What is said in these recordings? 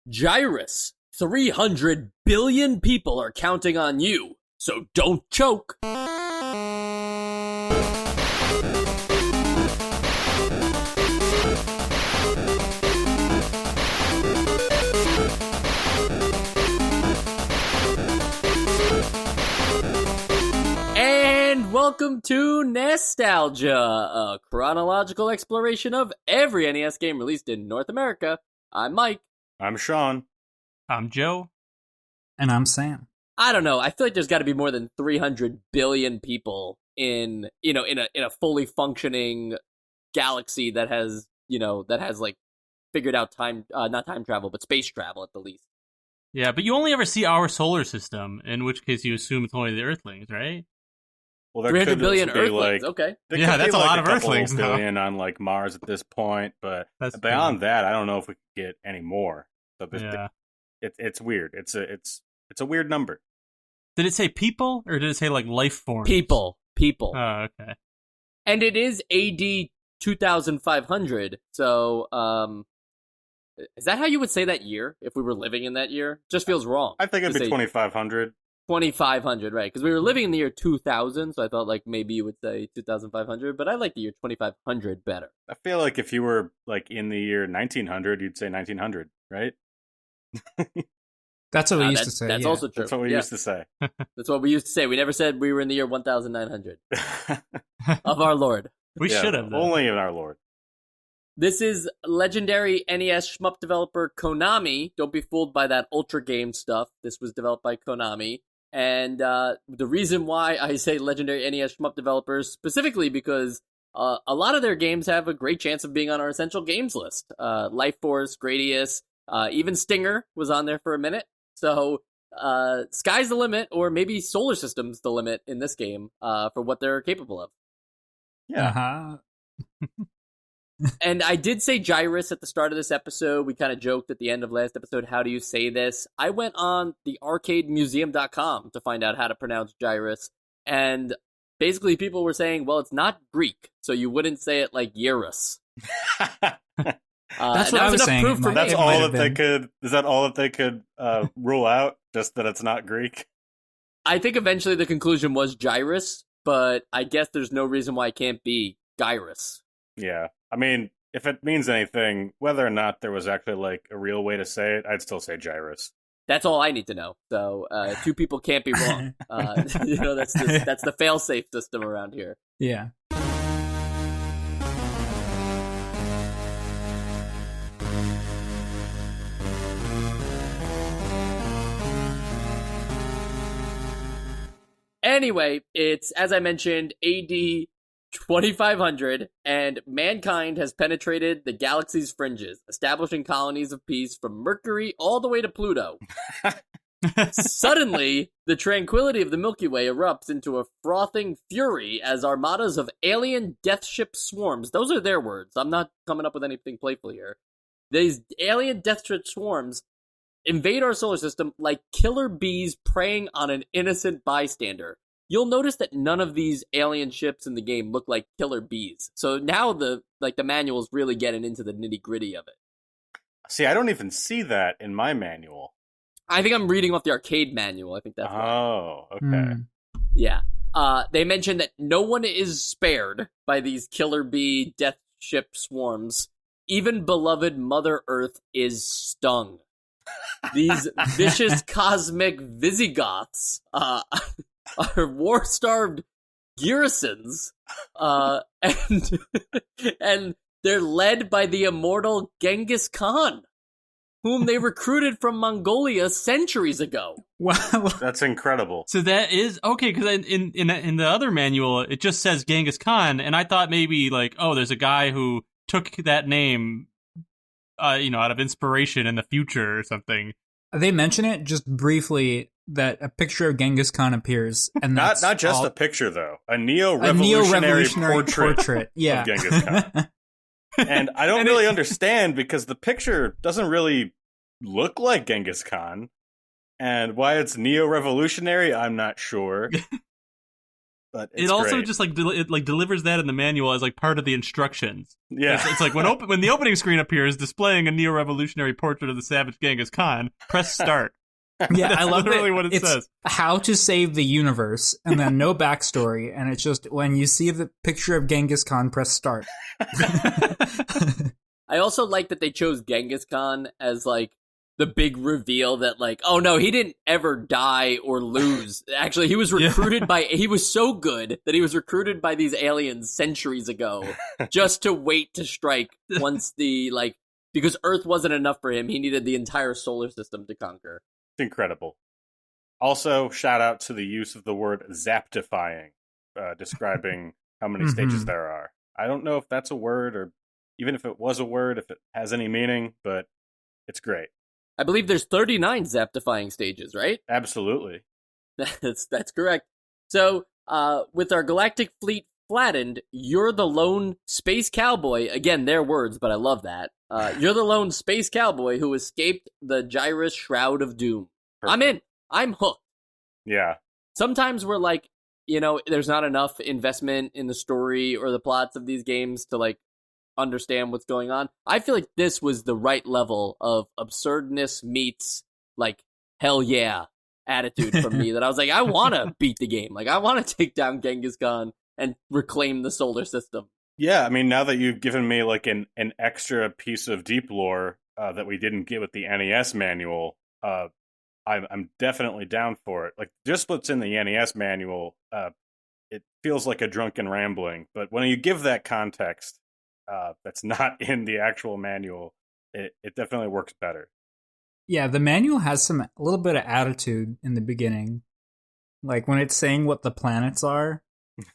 Gyruss, 300 billion people are counting on you, so don't choke. And welcome to Nostalgia, a chronological exploration of every NES game released in North America. I'm Mike. I'm Sean. I'm Joe. And I'm Sam. I don't know. I feel like there's got to be more than 300 billion people in a fully functioning galaxy that has like figured out not time travel, but space travel at the least. Yeah, but you only ever see our solar system, in which case you assume it's only the Earthlings, right? Well, there 300 could billion also be, Earthlings, like, okay. there Yeah, could that's be, a like, lot of couple Earthlings now. billion on like Mars at this point, but That's beyond true. that, I don't know if we could get any more. So Yeah. it's weird. It's a weird number. Did it say people, or did it say like life forms? People. Oh, okay. And it is AD 2500, so, is that how you would say that year, if we were living in that year? Just feels wrong. I think it'd to be say 2500. 2500, right? Because we were living in the year 2000, so I thought like maybe you would say 2500, but I like the year 2500 better. I feel like if you were like in the year 1900, you'd say 1900, right? That's what we used to say. That's yeah. also true. That's what we used to say. That's what we used to say. We never said we were in the year 1900 of our Lord. We should have, though. Only in our Lord. This is legendary NES shmup developer Konami. Don't be fooled by that Ultra Game stuff. This was developed by Konami. And the reason why I say legendary NES shmup developers, specifically because a lot of their games have a great chance of being on our essential games list. Life Force, Gradius, even Stinger was on there for a minute. So sky's the limit, or maybe Solar System's the limit in this game for what they're capable of. Yeah. Uh-huh. And I did say Gyruss at the start of this episode. We kind of joked at the end of last episode, how do you say this? I went on the arcademuseum.com to find out how to pronounce Gyruss. And basically people were saying, well, it's not Greek, so you wouldn't say it like Gyruss. That's what I was saying. That's It all might that have they been. could. Is that all that they could rule out? Just that it's not Greek. I think eventually the conclusion was Gyruss, but I guess there's no reason why it can't be Gyruss. Yeah, I mean, if it means anything, whether or not there was actually like a real way to say it, I'd still say Gyruss. That's all I need to know. So two people can't be wrong. That's the fail-safe system around here. Yeah. Anyway, it's, as I mentioned, AD 2500, and mankind has penetrated the galaxy's fringes, establishing colonies of peace from Mercury all the way to Pluto. Suddenly, the tranquility of the Milky Way erupts into a frothing fury as armadas of alien deathship swarms. Those are their words. I'm not coming up with anything playful here. These alien deathship swarms invade our solar system like killer bees preying on an innocent bystander. You'll notice that none of these alien ships in the game look like killer bees. So now the manual's really getting into the nitty-gritty of it. See, I don't even see that in my manual. I think I'm reading off the arcade manual. I think that's why. Oh, okay. Mm. Yeah. They mentioned that no one is spared by these killer bee death ship swarms. Even beloved Mother Earth is stung. These vicious cosmic Visigoths are war-starved Gyrussans, and they're led by the immortal Genghis Khan, whom they recruited from Mongolia centuries ago. Wow. That's incredible. So that is okay, because in the other manual it just says Genghis Khan, and I thought maybe like, oh, there's a guy who took that name, out of inspiration in the future or something. They mention it just briefly that a picture of Genghis Khan appears, and Not that's just all, a picture though, a neo-revolutionary neo-revolutionary portrait Yeah. of Genghis Khan. And I don't really understand because the picture doesn't really look like Genghis Khan, and why it's neo-revolutionary, I'm not sure. but it's it also great. just like it like delivers that in the manual as like part of the instructions. Yeah. It's like when the opening screen appears displaying a neo-revolutionary portrait of the savage Genghis Khan, press start. Yeah, That's I love literally that what it it's says. how to save the universe, and then no backstory, and it's just when you see the picture of Genghis Khan, press start. I also like that they chose Genghis Khan as like the big reveal that like, oh no, he didn't ever die or lose. Actually, he was recruited he was so good that he was recruited by these aliens centuries ago just to wait to strike once because Earth wasn't enough for him. He needed the entire solar system to conquer. It's incredible. Also, shout out to the use of the word zaptifying, describing how many stages there are. I don't know if that's a word, or even if it was a word, if it has any meaning, but it's great. I believe there's 39 zaptifying stages, right? Absolutely. That's correct. So, with our galactic fleet flattened, you're the lone space cowboy. Again, their words, but I love that. You're the lone space cowboy who escaped the Gyruss Shroud of Doom. Perfect. I'm in. I'm hooked. Yeah. Sometimes we're like, there's not enough investment in the story or the plots of these games to like understand what's going on. I feel like this was the right level of absurdness meets like hell yeah attitude from me that I was like, I want to beat the game. Like I want to take down Genghis Khan and reclaim the solar system. Yeah, I mean, now that you've given me like an extra piece of deep lore that we didn't get with the NES manual, I'm definitely down for it. Like just what's in the NES manual, it feels like a drunken rambling. But when you give that context, that's not in the actual manual, it definitely works better. Yeah, the manual has a little bit of attitude in the beginning. Like when it's saying what the planets are,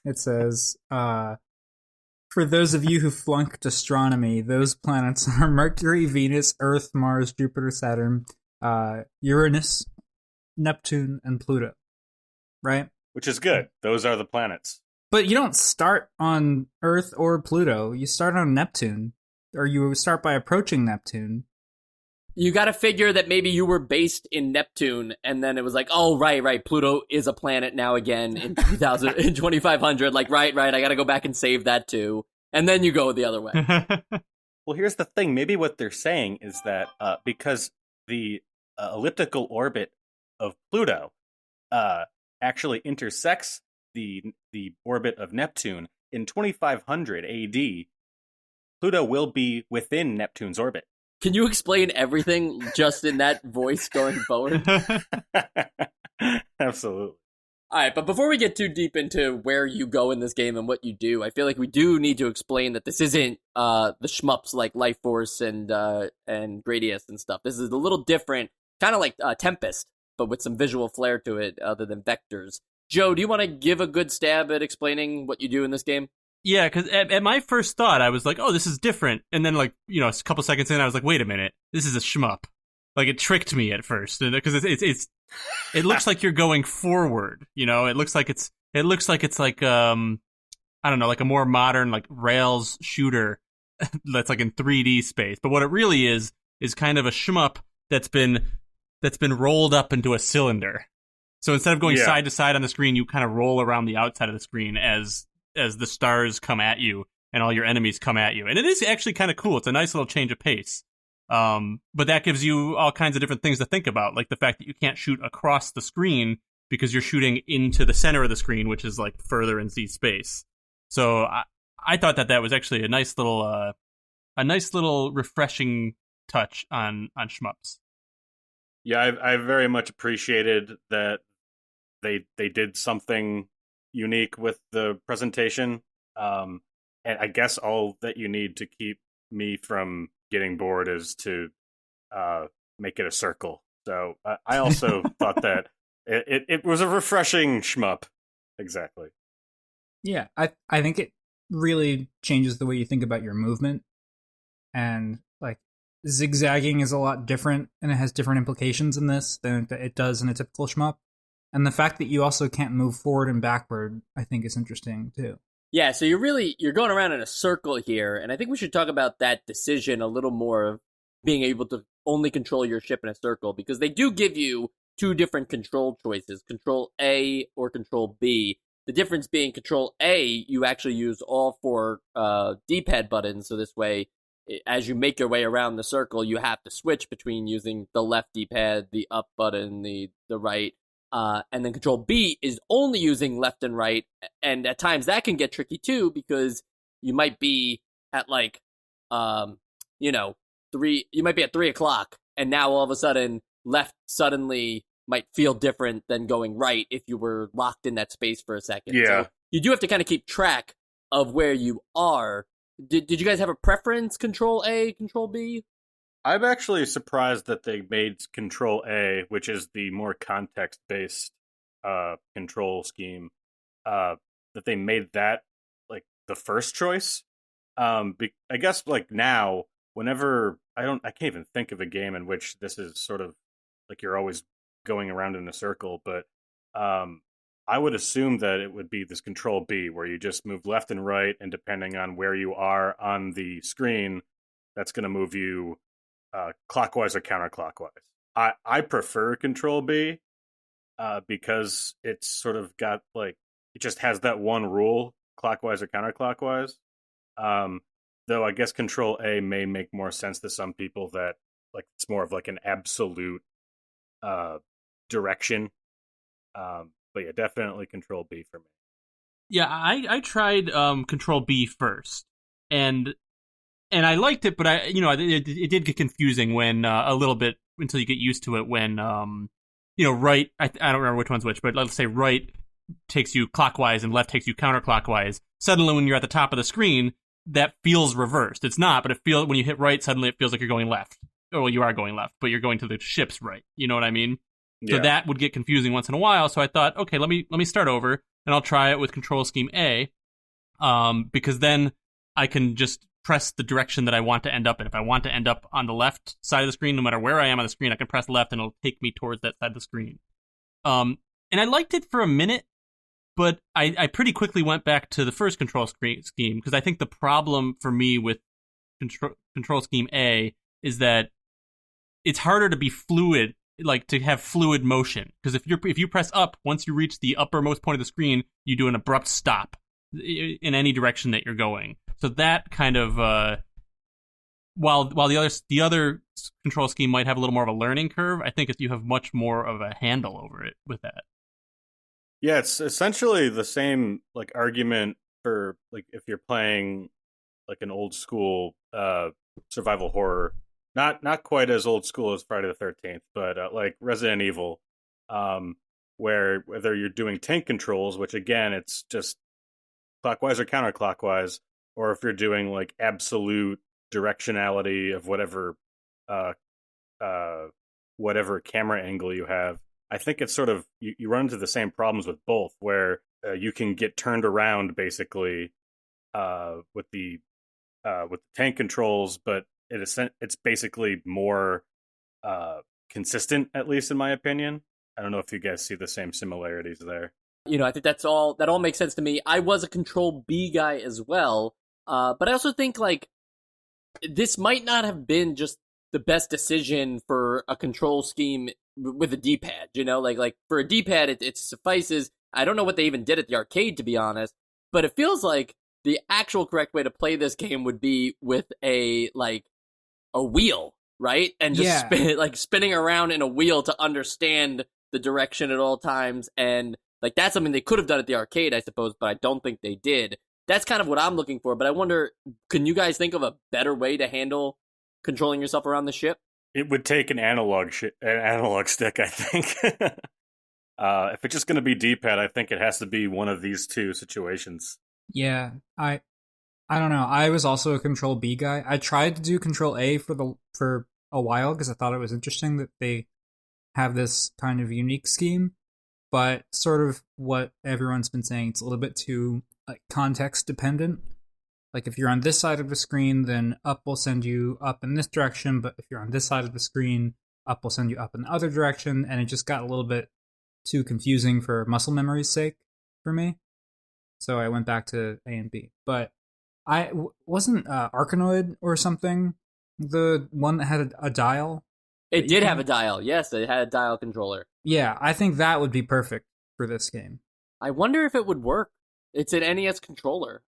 it says, for those of you who flunked astronomy, those planets are Mercury, Venus, Earth, Mars, Jupiter, Saturn, Uranus, Neptune, and Pluto. Right? Which is good. Those are the planets. But you don't start on Earth or Pluto. You start on Neptune. Or you start by approaching Neptune. You got to figure that maybe you were based in Neptune, and then it was like, oh, right, Pluto is a planet now again in 2500. Like, right, I got to go back and save that too. And then you go the other way. Well, here's the thing. Maybe what they're saying is that because the elliptical orbit of Pluto actually intersects the orbit of Neptune in 2500 AD, Pluto will be within Neptune's orbit. Can you explain everything just in that voice going forward? Absolutely. All right, but before we get too deep into where you go in this game and what you do, I feel like we do need to explain that this isn't the shmups like Life Force and Gradius and stuff. This is a little different, kind of like Tempest, but with some visual flair to it other than vectors. Joe, do you want to give a good stab at explaining what you do in this game? Yeah, because at my first thought, I was like, oh, this is different. And then, like, a couple seconds in, I was like, wait a minute, this is a shmup. Like, it tricked me at first. Because it looks like you're going forward, It looks like it's like, I don't know, like a more modern, like, Rails shooter that's, like, in 3D space. But what it really is kind of a shmup that's been rolled up into a cylinder. So instead of going side to side on the screen, you kind of roll around the outside of the screen as the stars come at you and all your enemies come at you. And it is actually kind of cool. It's a nice little change of pace. But that gives you all kinds of different things to think about, like the fact that you can't shoot across the screen because you're shooting into the center of the screen, which is like further in Z space. So I thought that was actually a nice little refreshing touch on shmups. Yeah, I very much appreciated that they did something unique with the presentation, and I guess all that you need to keep me from getting bored is to make it a circle. So I also thought that it was a refreshing shmup. Exactly. Yeah, I think it really changes the way you think about your movement, and like zigzagging is a lot different, and it has different implications in this than it does in a typical shmup. And the fact that you also can't move forward and backward, I think, is interesting, too. Yeah, so you're going around in a circle here, and I think we should talk about that decision a little more of being able to only control your ship in a circle, because they do give you two different control choices, Control A or Control B. The difference being Control A, you actually use all 4 D-pad buttons. So this way, as you make your way around the circle, you have to switch between using the left D-pad, the up button, the right. And then Control B is only using left and right. And at times that can get tricky too, because you might be at like, 3, you might be at 3 o'clock, and now all of a sudden left suddenly might feel different than going right if you were locked in that space for a second. Yeah. So you do have to kind of keep track of where you are. Did you guys have a preference, Control A, Control B? I'm actually surprised that they made Control A, which is the more context-based control scheme, that they made that like the first choice. I guess like now, whenever I can't even think of a game in which this is sort of like you're always going around in a circle, but I would assume that it would be this Control B, where you just move left and right, and depending on where you are on the screen, that's going to move you clockwise or counterclockwise. I prefer Control B because it's sort of got like, it just has that one rule, clockwise or counterclockwise. Though I guess Control A may make more sense to some people, that like it's more of like an absolute direction. But yeah, definitely Control B for me. Yeah, I tried Control B first, and I liked it, but it did get confusing when a little bit until you get used to it. When right, I don't remember which one's which, but let's say right takes you clockwise and left takes you counterclockwise. Suddenly, when you're at the top of the screen, that feels reversed. It's not, but it feels when you hit right, suddenly it feels like you're going left. Oh, well, you are going left, but you're going to the ship's right. You know what I mean? So that would get confusing once in a while. So I thought, okay, let me start over, and I'll try it with Control Scheme A, because then I can just press the direction that I want to end up in. If I want to end up on the left side of the screen, no matter where I am on the screen, I can press left, and it'll take me towards that side of the screen. And I liked it for a minute, but I pretty quickly went back to the first Control Scheme, because I think the problem for me with Control Scheme A is that it's harder to be fluid, like to have fluid motion, because if you press up, once you reach the uppermost point of the screen, you do an abrupt stop in any direction that you're going. So that kind of while the other control scheme might have a little more of a learning curve, I think you have much more of a handle over it with that. Yeah, it's essentially the same like argument for like if you're playing like an old school survival horror. Not quite as old school as Friday the 13th, but like Resident Evil, where whether you're doing tank controls, which again, it's just clockwise or counterclockwise, or if you're doing like absolute directionality of whatever camera angle you have, I think it's sort of, you run into the same problems with both, where you can get turned around basically with the tank controls, but it's basically more consistent, at least in my opinion. I don't know if you guys see the same similarities there. I think that all makes sense to me. I was a Control B guy as well, but I also think like this might not have been just the best decision for a control scheme with a D-pad. Like for a D-pad, it suffices. I don't know what they even did at the arcade, to be honest, but it feels like the actual correct way to play this game would be with a wheel, right? And just spinning around in a wheel to understand the direction at all times. And like that's something they could have done at the arcade, I suppose, but I don't think they did. That's kind of what I'm looking for. But I wonder, can you guys think of a better way to handle controlling yourself around the ship? It would take an analog stick, I think. If it's just going to be D-pad, I think it has to be one of these two situations. Yeah, I don't know. I was also a Control B guy. I tried to do Control A for a while because I thought it was interesting that they have this kind of unique scheme, but sort of what everyone's been saying, it's a little bit too context dependent. Like if you're on this side of the screen, then up will send you up in this direction, but if you're on this side of the screen, up will send you up in the other direction, and it just got a little bit too confusing for muscle memory's sake for me. So I went back to A and B. But wasn't Arkanoid or something the one that had a dial? It did have a dial, yes. It had a dial controller. Yeah, I think that would be perfect for this game. I wonder if it would work. It's an NES controller.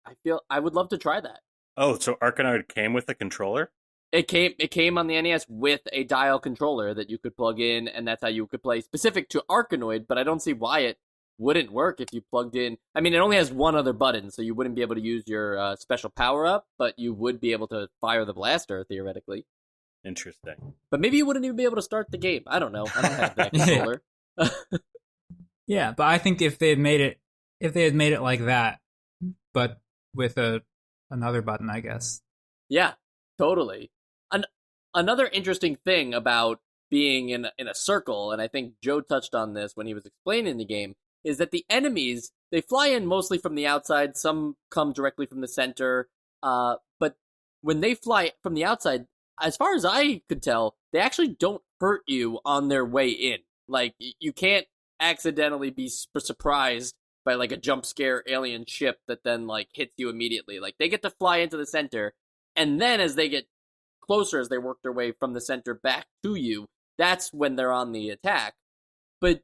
I would love to try that. Oh, so Arkanoid came with a controller? It came on the NES with a dial controller that you could plug in, and that's how you could play specific to Arkanoid, but I don't see why it wouldn't work if you plugged in. I mean, it only has one other button, so you wouldn't be able to use your special power-up, but you would be able to fire the blaster, theoretically. Interesting. But maybe you wouldn't even be able to start the game. I don't know. I don't have that controller. Yeah, but I think if they had made it like that, but with another button, I guess. Yeah, totally. Another interesting thing about being in a circle, and I think Joe touched on this when he was explaining the game, is that the enemies, they fly in mostly from the outside. Some come directly from the center. But when they fly from the outside, as far as I could tell, they actually don't hurt you on their way in. Like, you can't accidentally be surprised by, like, a jump scare alien ship that then, like, hits you immediately. Like, they get to fly into the center, and then as they get closer, as they work their way from the center back to you, that's when they're on the attack. But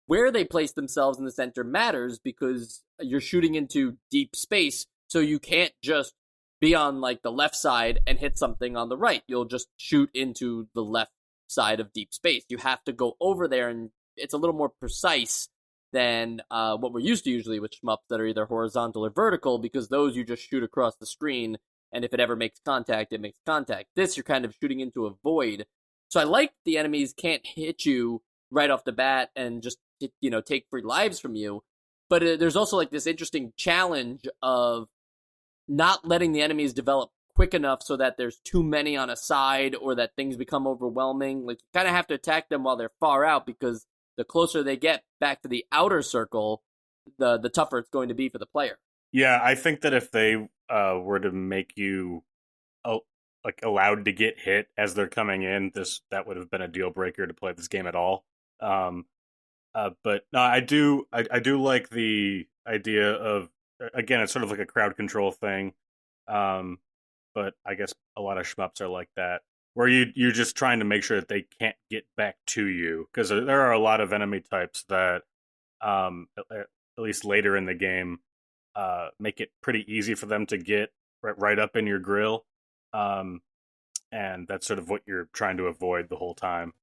where they place themselves in the center matters, because you're shooting into deep space, so you can't just be on, like, the left side and hit something on the right. You'll just shoot into the left side of deep space. You have to go over there, and it's a little more precise than what we're used to usually with shmups that are either horizontal or vertical, because those you just shoot across the screen, and if it ever makes contact, it makes contact. This, you're kind of shooting into a void. So I like the enemies can't hit you right off the bat and just, take free lives from you. But there's also, like, this interesting challenge of not letting the enemies develop quick enough so that there's too many on a side or that things become overwhelming. Like, you kind of have to attack them while they're far out, because the closer they get back to the outer circle, the tougher it's going to be for the player. Yeah, I think that if they were to make you allowed to get hit as they're coming in, that would have been a deal breaker to play this game at all. But no, I do like the idea of, again, it's sort of like a crowd control thing. But I guess a lot of shmups are like that, where you're just trying to make sure that they can't get back to you, because there are a lot of enemy types that, at least later in the game, make it pretty easy for them to get right up in your grill. And that's sort of what you're trying to avoid the whole time.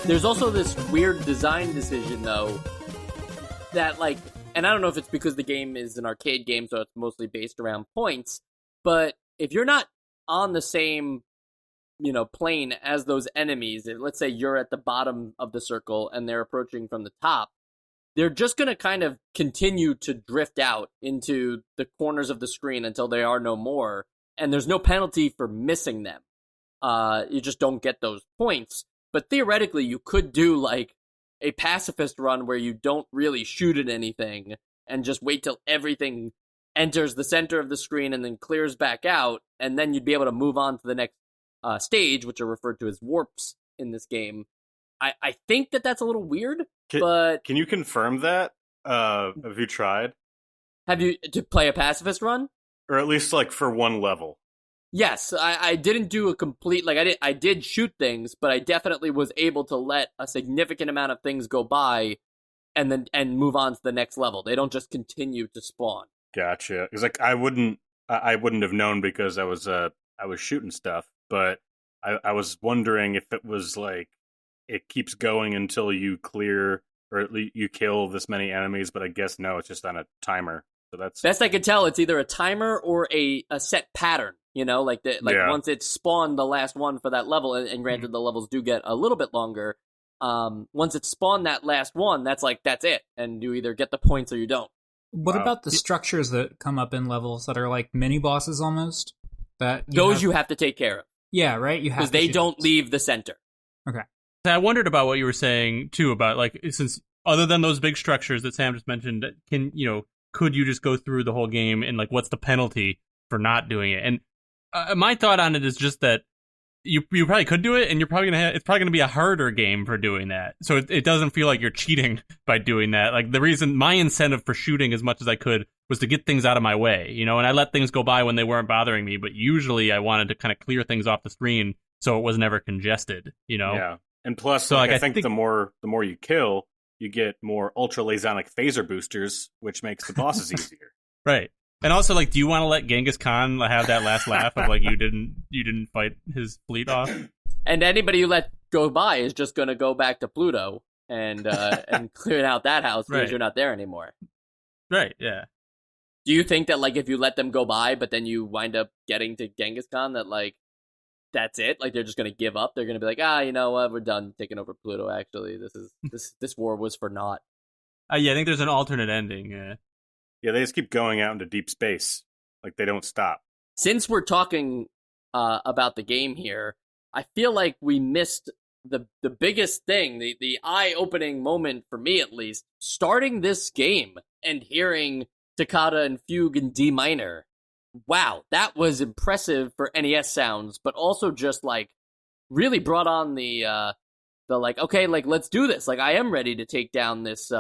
There's also this weird design decision, though, that, like, and I don't know if it's because the game is an arcade game, so it's mostly based around points, but if you're not on the same, plane as those enemies, let's say you're at the bottom of the circle and they're approaching from the top, they're just going to kind of continue to drift out into the corners of the screen until they are no more, and there's no penalty for missing them. You just don't get those points. But theoretically, you could do, like, a pacifist run where you don't really shoot at anything and just wait till everything enters the center of the screen and then clears back out, and then you'd be able to move on to the next stage, which are referred to as warps in this game. I think that's a little weird, but... Can you confirm that? Have you tried? Have you, to play a pacifist run? Or at least, like, for one level? Yes, I didn't do a complete, like, I did shoot things, but I definitely was able to let a significant amount of things go by and move on to the next level. They don't just continue to spawn. Gotcha. Because, like, I wouldn't have known because I was shooting stuff, but I was wondering if it was like it keeps going until you clear or at least you kill this many enemies, but I guess no, it's just on a timer. So that's best I could tell. It's either a timer or a set pattern. Once it's spawned the last one for that level, and granted the levels do get a little bit longer. Once it's spawned that last one, that's it, and you either get the points or you don't. What about the structures that come up in levels that are like mini bosses almost? You have to take care of. Yeah, right. You have because they don't leave the center. Okay. I wondered about what you were saying too about, like, since other than those big structures that Sam just mentioned, could you just go through the whole game and, like, what's the penalty for not doing it? And my thought on it is just that you probably could do it, and you're probably it's probably gonna be a harder game for doing that. So it doesn't feel like you're cheating by doing that. Like the reason my incentive for shooting as much as I could was to get things out of my way, and I let things go by when they weren't bothering me. But usually I wanted to kind of clear things off the screen so it was never congested. Yeah, and plus, so I think the more you kill, you get more ultra lasonic phaser boosters, which makes the bosses easier. Right. And also, do you want to let Genghis Khan have that last laugh of you didn't fight his fleet off? And anybody you let go by is just going to go back to Pluto and clear out that house because you're not there anymore. Right. Yeah. Do you think that if you let them go by, but then you wind up getting to Genghis Khan, that that's it? They're just going to give up. They're going to be you know what? We're done taking over Pluto. Actually, this war was for naught. Yeah, I think there's an alternate ending. Yeah. Yeah, they just keep going out into deep space. They don't stop. Since we're talking about the game here, I feel like we missed the biggest thing, the eye-opening moment for me at least, starting this game and hearing Toccata and Fugue in D minor. Wow, that was impressive for NES sounds, but also just really brought on the okay, let's do this. I am ready to take down this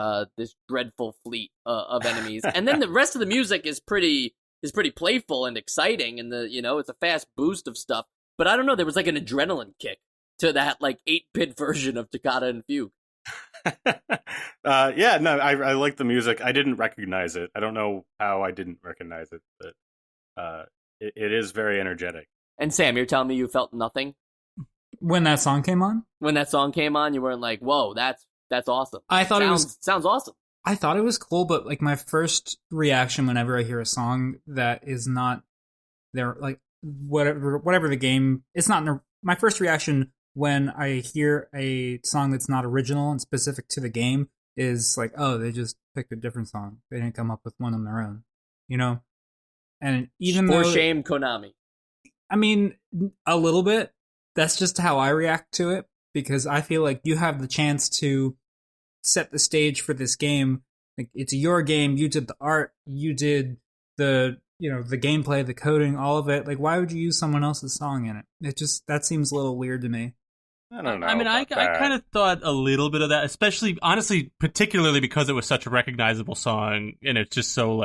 dreadful fleet of enemies. And then the rest of the music is pretty playful and exciting, and it's a fast boost of stuff. But I don't know, there was an adrenaline kick to that 8-bit version of Toccata and Fugue. Yeah, no, I like the music. I didn't recognize it. I don't know how I didn't recognize it, but it is very energetic. And Sam, you're telling me you felt nothing? When that song came on? When that song came on, you weren't whoa, that's awesome. I thought sounds awesome. I thought it was cool, but my first reaction whenever I hear a song that is not there, whatever the game, it's not my first reaction when I hear a song that's not original and specific to the game is oh, they just picked a different song. They didn't come up with one on their own, And even for shame, Konami. I mean, a little bit. That's just how I react to it, because I feel like you have the chance to set the stage for this game. It's your game. You did the art. You did the gameplay, the coding, all of it. Why would you use someone else's song in it? That seems a little weird to me. I don't know. I mean, I kind of thought a little bit of that, especially, honestly, particularly because it was such a recognizable song, and it's just so,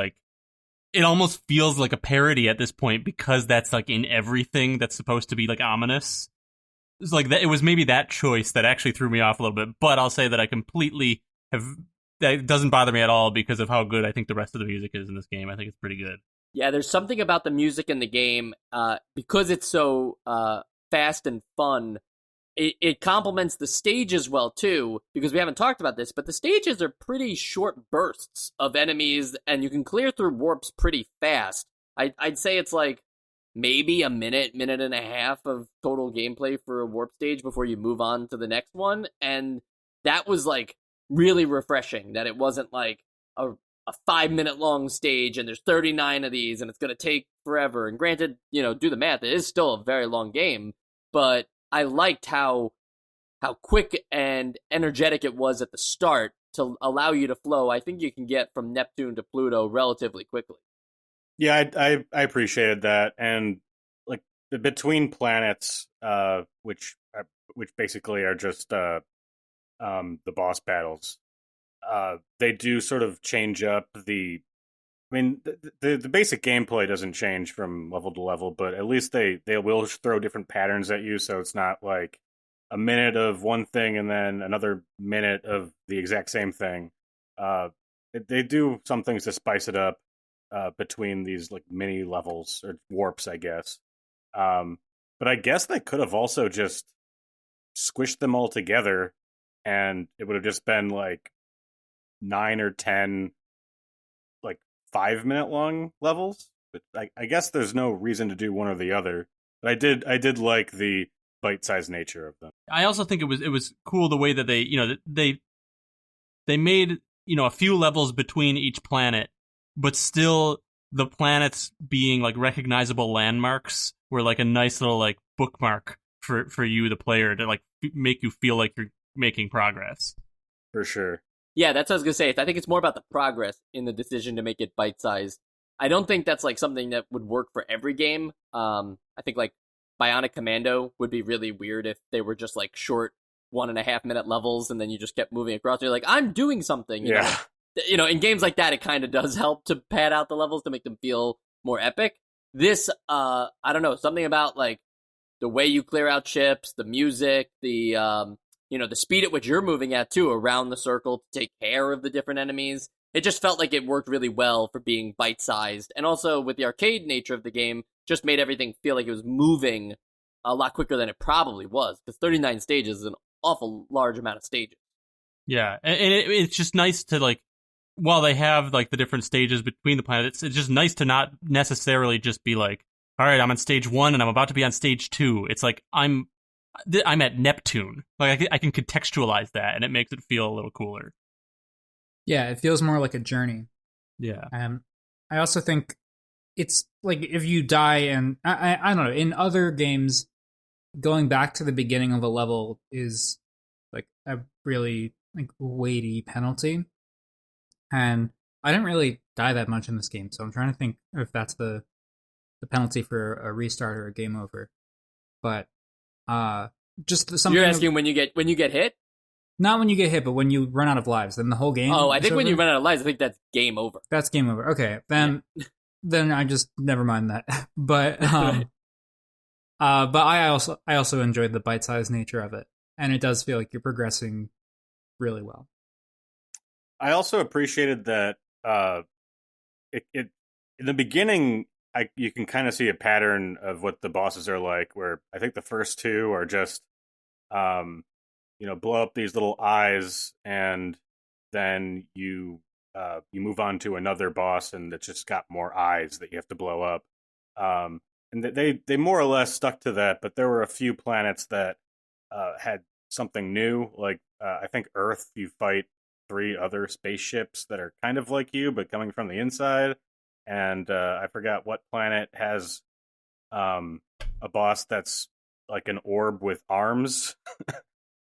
it almost feels like a parody at this point because that's, in everything that's supposed to be, ominous. It's that it was maybe that choice that actually threw me off a little bit, but I'll say that I completely that doesn't bother me at all because of how good I think the rest of the music is in this game. I think it's pretty good. Yeah, there's something about the music in the game, because it's so fast and fun, it complements the stages well, too, because we haven't talked about this, but the stages are pretty short bursts of enemies, and you can clear through warps pretty fast. I'd say it's maybe a minute and a half of total gameplay for a warp stage before you move on to the next one, and that was really refreshing, that it wasn't a 5-minute long stage and there's 39 of these and it's going to take forever. And granted, do the math, it is still a very long game, but I liked how quick and energetic it was at the start to allow you to flow. I think you can get from Neptune to Pluto relatively quickly. Yeah, I appreciated that, and the between planets, which basically are just the boss battles. They do sort of change up the. I mean, the basic gameplay doesn't change from level to level, but at least they will throw different patterns at you, so it's not a minute of one thing and then another minute of the exact same thing. They do some things to spice it up. Between these mini levels or warps, I guess. But I guess they could have also just squished them all together and it would have just been 9 or 10 5-minute long levels. But I guess there's no reason to do one or the other. But I did like the bite-sized nature of them. I also think it was cool the way that they made a few levels between each planet, but still the planets being recognizable landmarks were a nice little bookmark for you, the player, to make you feel like you're making progress. For sure. Yeah, that's what I was gonna say. I think it's more about the progress in the decision to make it bite-sized. I don't think that's something that would work for every game. I think Bionic Commando would be really weird if they were just like short 1.5-minute levels and then you just kept moving across. You're like, I'm doing something. You know, in games like that, it kind of does help to pad out the levels to make them feel more epic. This, I don't know, something about like the way you clear out ships, the music, the the speed at which you're moving at too around the circle to take care of the different enemies. It just felt like it worked really well for being bite-sized, and also with the arcade nature of the game, just made everything feel like it was moving a lot quicker than it probably was. Because 39 stages is an awful large amount of stages. Yeah, and it's just nice to like, while they have like the different stages between the planets, it's just nice to not necessarily just be like, all right, I'm on stage 1 and I'm about to be on stage 2. It's like I'm at Neptune. Like I can contextualize that, and it makes it feel a little cooler. Yeah, it feels more like a journey. Yeah. I also think it's like if you die, and I don't know, in other games, going back to the beginning of a level is like a really like weighty penalty. And I didn't really die that much in this game, so I'm trying to think if that's the penalty for a restart or a game over. But just something. You're asking when you get hit? Not when you get hit, but when you run out of lives, then the whole game. Oh, I think over? when you run out of lives, I think that's game over. That's game over. Okay, then I just never mind that. But but I also enjoyed the bite-sized nature of it, and it does feel like you're progressing really well. I also appreciated that it in the beginning, you can kind of see a pattern of what the bosses are like, where I think the first 2 are just blow up these little eyes, and then you move on to another boss, and it's just got more eyes that you have to blow up. And they more or less stuck to that, but there were a few planets that had something new. Like I think Earth, you fight 3 other spaceships that are kind of like you, but coming from the inside. And I forgot what planet has a boss that's like an orb with arms.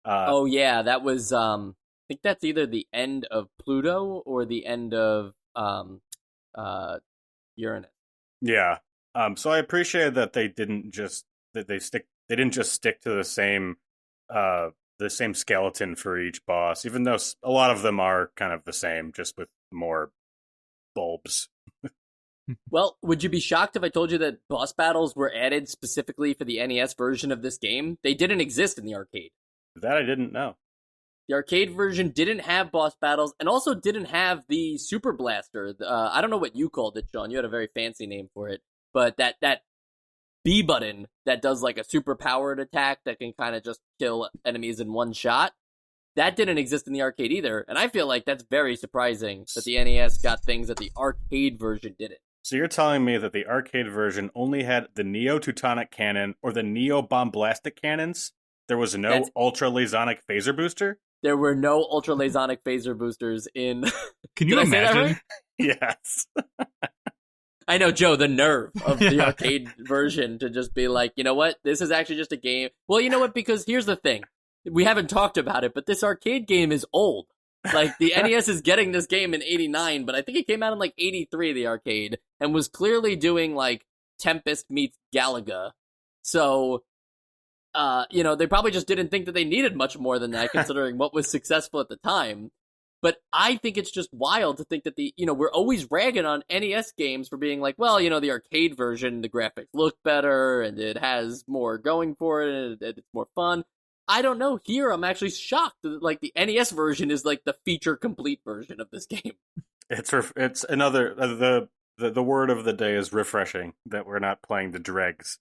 Oh yeah, that was I think that's either the end of Pluto or the end of Uranus. Yeah. So I appreciated that they didn't just stick to the same skeleton for each boss, even though a lot of them are kind of the same, just with more bulbs. Well, would you be shocked if I told you that boss battles were added specifically for the NES version of this game? They didn't exist in the arcade. That I didn't know. The arcade version didn't have boss battles, and also didn't have the Super Blaster. I don't know what you called it, Sean. You had a very fancy name for it. But that B button that does like a super powered attack that can kind of just kill enemies in one shot, that didn't exist in the arcade either. And I feel like that's very surprising that the NES got things that the arcade version didn't. So you're telling me that the arcade version only had the Neo-Teutonic Cannon or the Neo-Bomblastic Cannons? There was no Ultra-Lasonic Phaser Booster? There were no Ultra-Lasonic Phaser Boosters in... Can you imagine? Yes. I know, Joe, the nerve of the arcade version to just be like, you know what? This is actually just a game. Well, you know what? Because here's the thing. We haven't talked about it, but this arcade game is old. Like, the NES is getting this game in 89, but I think it came out in, like, 83, the arcade, and was clearly doing, like, Tempest meets Galaga. So, they probably just didn't think that they needed much more than that, considering what was successful at the time. But I think it's just wild to think that we're always ragging on NES games for being like, well, the arcade version, the graphics look better, and it has more going for it, and it's more fun. I don't know. Here, I'm actually shocked that, like, the NES version is, like, the feature-complete version of this game. It's another... The word of the day is refreshing, that we're not playing the dregs.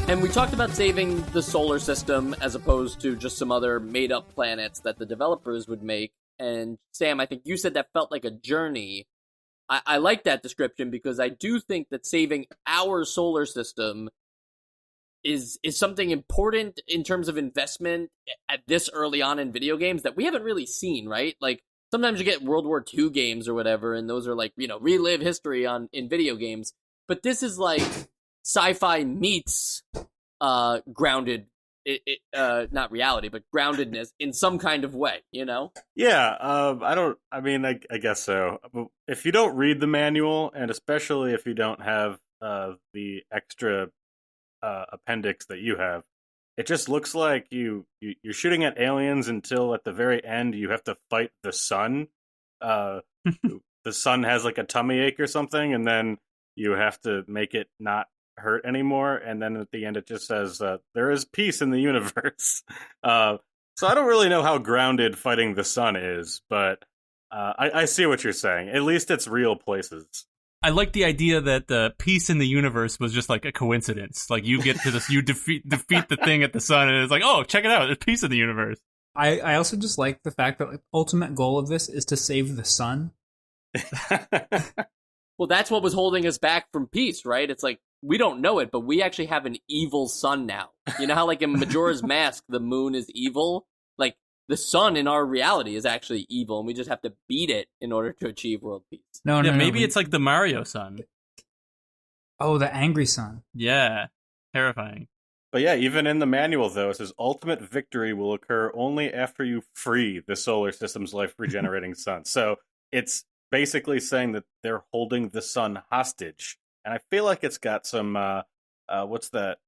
And we talked about saving the solar system as opposed to just some other made-up planets that the developers would make. And Sam, I think you said that felt like a journey. I like that description because I do think that saving our solar system is something important in terms of investment at this early on in video games that we haven't really seen, right? Like sometimes you get World War II games or whatever, and those are like, relive history in video games. But this is like sci-fi meets grounded, not reality, but groundedness in some kind of way, Yeah, I guess so. If you don't read the manual, and especially if you don't have the extra appendix that you have, it just looks like you're shooting at aliens until at the very end you have to fight the sun. The sun has like a tummy ache or something, and then you have to make it not hurt anymore, and then at the end it just says there is peace in the universe. So I don't really know how grounded fighting the sun is, but I see what you're saying. At least it's real places. I like the idea that the peace in the universe was just like a coincidence. Like you get to this, you defeat the thing at the sun, and it's like, oh, check it out, there's peace in the universe. I also just like the fact that the ultimate goal of this is to save the sun. Well, that's what was holding us back from peace, right? It's like, we don't know it, but we actually have an evil sun now. You know how, like, in Majora's Mask, the moon is evil? Like, the sun in our reality is actually evil, and we just have to beat it in order to achieve world peace. No, maybe it's like the Mario sun. Oh, the angry sun. Yeah, terrifying. But yeah, even in the manual, though, it says ultimate victory will occur only after you free the solar system's life-regenerating sun. So it's basically saying that they're holding the sun hostage. And I feel like it's got some, what's that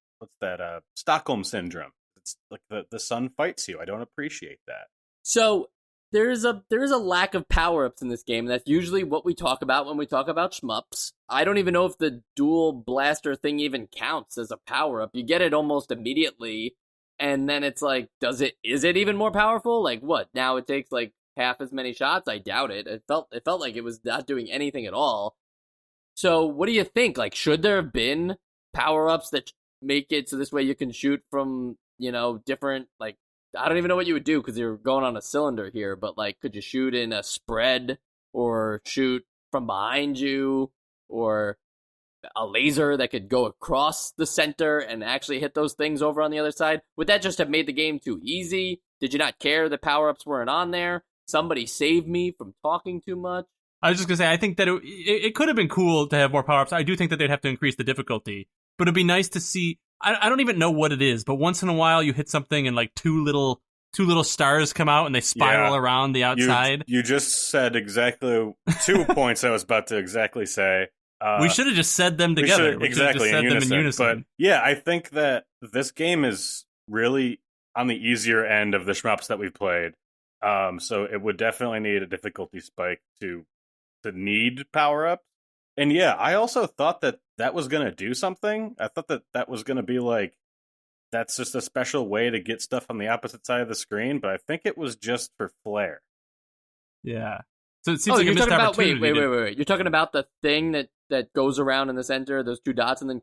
Stockholm syndrome. It's like the sun fights you. I don't appreciate that. So there is a lack of power-ups in this game. That's usually what we talk about when we talk about shmups. I don't even know if the dual blaster thing even counts as a power-up. You get it almost immediately, and then it's like, is it even more powerful? Like what? Now it takes like half as many shots? I doubt it. It felt like it was not doing anything at all. So what do you think? Like, should there have been power-ups that make it so this way you can shoot from, different, like, I don't even know what you would do because you're going on a cylinder here, but like, could you shoot in a spread or shoot from behind you or a laser that could go across the center and actually hit those things over on the other side? Would that just have made the game too easy? Did you not care that power-ups weren't on there? Somebody save me from talking too much? I was just going to say, I think that it could have been cool to have more power-ups. I do think that they'd have to increase the difficulty, but it'd be nice to see. I don't even know what it is, but once in a while you hit something and like two little stars come out and they spiral around the outside. You just said exactly 2 points I was about to exactly say. We should have just said them together. We exactly, said them in unison. But yeah, I think that this game is really on the easier end of the shmups that we've played. So it would definitely need a difficulty spike to need power-up. And yeah, I also thought that was going to do something. I thought that was going to be like, that's just a special way to get stuff on the opposite side of the screen, but I think it was just for flair. Yeah. So it seems like a missed opportunity. Wait. You're talking about the thing that goes around in the center, those two dots, and then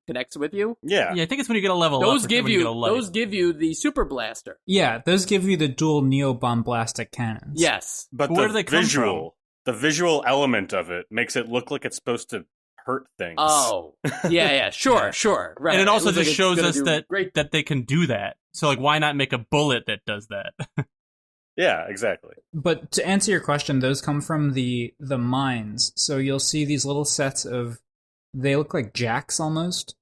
connects with you? Yeah. Yeah, I think it's when you get a level those up. Give you the super blaster. Yeah, those give you the dual neo-bombastic cannons. Yes. But where do they come from? The visual element of it makes it look like it's supposed to hurt things. Oh, yeah, sure, right. And it also just like shows us that they can do that. So, like, why not make a bullet that does that? Yeah, exactly. But to answer your question, those come from the mines. So you'll see these little sets of, they look like jacks almost,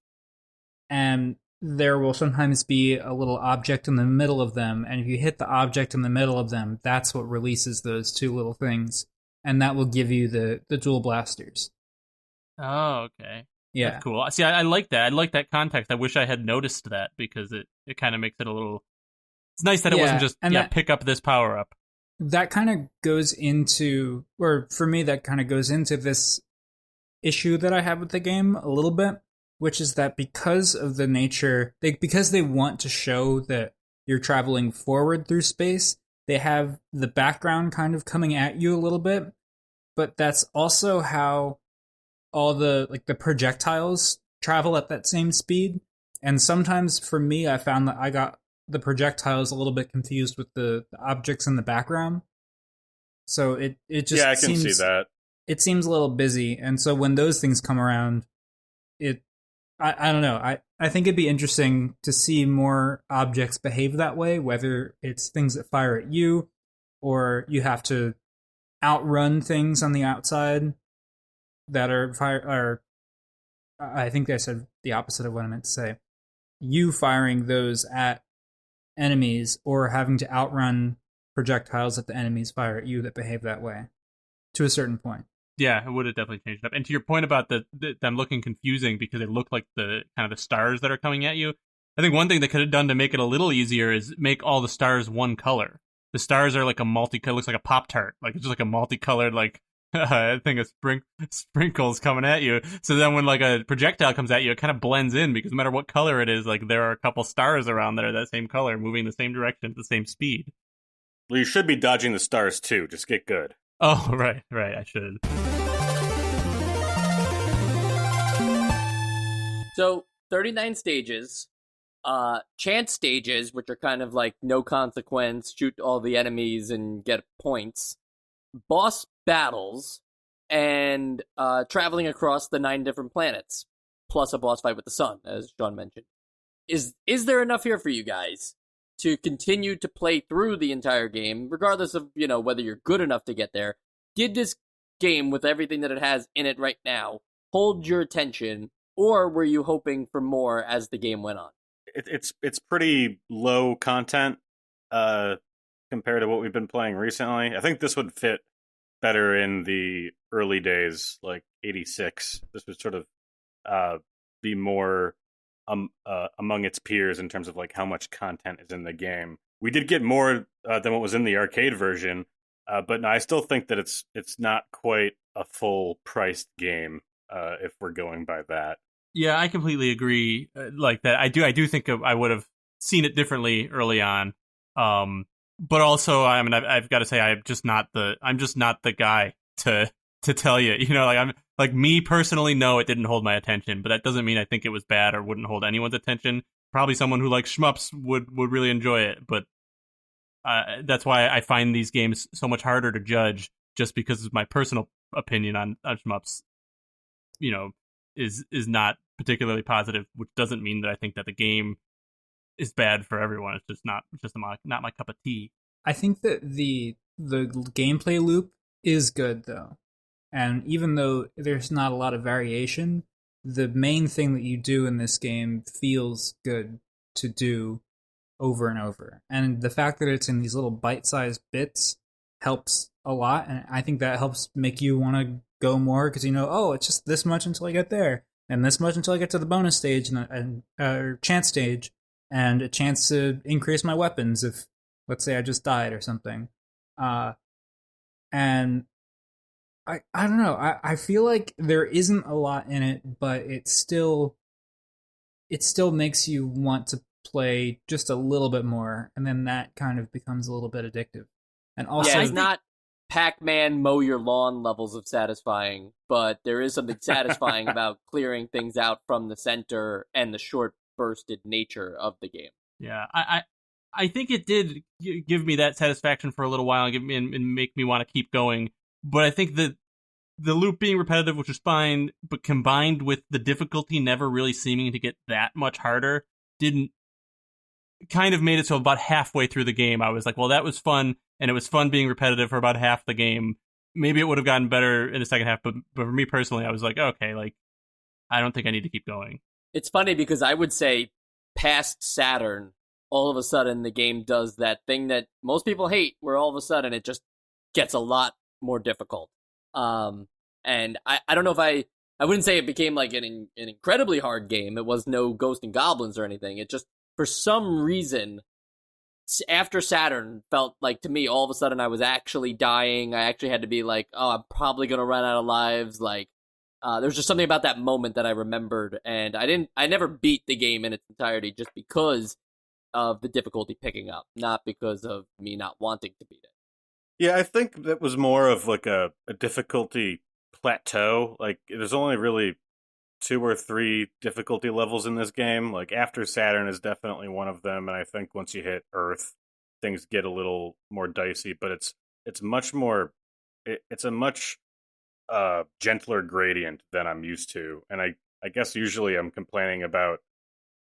and there will sometimes be a little object in the middle of them, and if you hit the object in the middle of them, that's what releases those two little things. And that will give you the dual blasters. Oh, okay. Yeah. That's cool. See, I like that. I like that context. I wish I had noticed that because it kind of makes it a little... It's nice that it wasn't just, pick up this power-up. That kind of goes into... Or for me, that kind of goes into this issue that I have with the game a little bit, which is that because of the nature... because they want to show that you're traveling forward through space, they have the background kind of coming at you a little bit, but that's also how all the projectiles travel at that same speed. And sometimes for me, I found that I got the projectiles a little bit confused with the objects in the background. So it just I can see that. It seems a little busy, and so when those things come around, I don't know. I think it'd be interesting to see more objects behave that way, whether it's things that fire at you, or you have to outrun things on the outside that are fire. Or I think I said the opposite of what I meant to say. You firing those at enemies, or having to outrun projectiles that the enemies fire at you that behave that way, to a certain point. Yeah, it would have definitely changed up. And to your point about them looking confusing because they look like the kind of the stars that are coming at you, I think one thing they could have done to make it a little easier is make all the stars one color. The stars are like a multi-color, looks like a Pop-Tart. Like it's just like a multicolored like thing of sprinkles coming at you. So then when like a projectile comes at you, it kind of blends in because no matter what color it is, like there are a couple stars around that are that same color, moving the same direction at the same speed. Well, you should be dodging the stars too. Just get good. Oh, right, I should. So 39 stages, chance stages, which are kind of like no consequence, shoot all the enemies and get points, boss battles, and traveling across the 9 different planets, plus a boss fight with the sun, as Sean mentioned. Is there enough here for you guys to continue to play through the entire game, regardless of, whether you're good enough to get there? Did this game, with everything that it has in it right now, hold your attention, or were you hoping for more as the game went on? It's pretty low content compared to what we've been playing recently. I think this would fit better in the early days, like 86. This would sort of be more among its peers in terms of like how much content is in the game. We did get more than what was in the arcade version, but no, I still think that it's not quite a full priced game if we're going by that. Yeah, I completely agree. Like that, I do think I would have seen it differently early on. But also, I mean, I've got to say, I'm just not the guy to tell you. I'm like me personally. No, it didn't hold my attention, but that doesn't mean I think it was bad or wouldn't hold anyone's attention. Probably someone who likes shmups would really enjoy it, but that's why I find these games so much harder to judge, just because of my personal opinion on shmups. Is not particularly positive, which doesn't mean that I think that the game is bad for everyone. It's just not my cup of tea. I think that the gameplay loop is good though, and even though there's not a lot of variation, the main thing that you do in this game feels good to do over and over. And the fact that it's in these little bite-sized bits helps a lot, and I think that helps make you want to go more because it's just this much until I get there, and this much until I get to the bonus stage and chance stage, and a chance to increase my weapons if, let's say, I just died or something. And I don't know. I feel like there isn't a lot in it, but it still makes you want to play just a little bit more, and then that kind of becomes a little bit addictive. And also, it's not Pac-Man mow your lawn levels of satisfying, but there is something satisfying about clearing things out from the center and the short bursted nature of the game. Yeah, I think it did give me that satisfaction for a little while and make me want to keep going. But I think that the loop being repetitive, which was fine, but combined with the difficulty never really seeming to get that much harder, didn't kind of made it so about halfway through the game, I was like, well, that was fun, and it was fun being repetitive for about half the game. Maybe it would have gotten better in the second half, but for me personally, I was like, okay, like, I don't think I need to keep going. It's funny because I would say past Saturn, all of a sudden the game does that thing that most people hate, where all of a sudden it just gets a lot more difficult. And I don't know if I wouldn't say it became like an incredibly hard game. It was no Ghost and Goblins or anything. It just, for some reason, after Saturn, felt like to me all of a sudden I was actually dying. I actually had to be like, oh, I'm probably going to run out of lives. Like, there's just something about that moment that I remembered, and I never beat the game in its entirety just because of the difficulty picking up, not because of me not wanting to beat it. Yeah, I think that was more of like a difficulty plateau. Like, there's only really 2 or 3 difficulty levels in this game. Like, after Saturn is definitely one of them, and I think once you hit Earth, things get a little more dicey. But it's much more. It's a much gentler gradient than I'm used to, and I guess usually I'm complaining about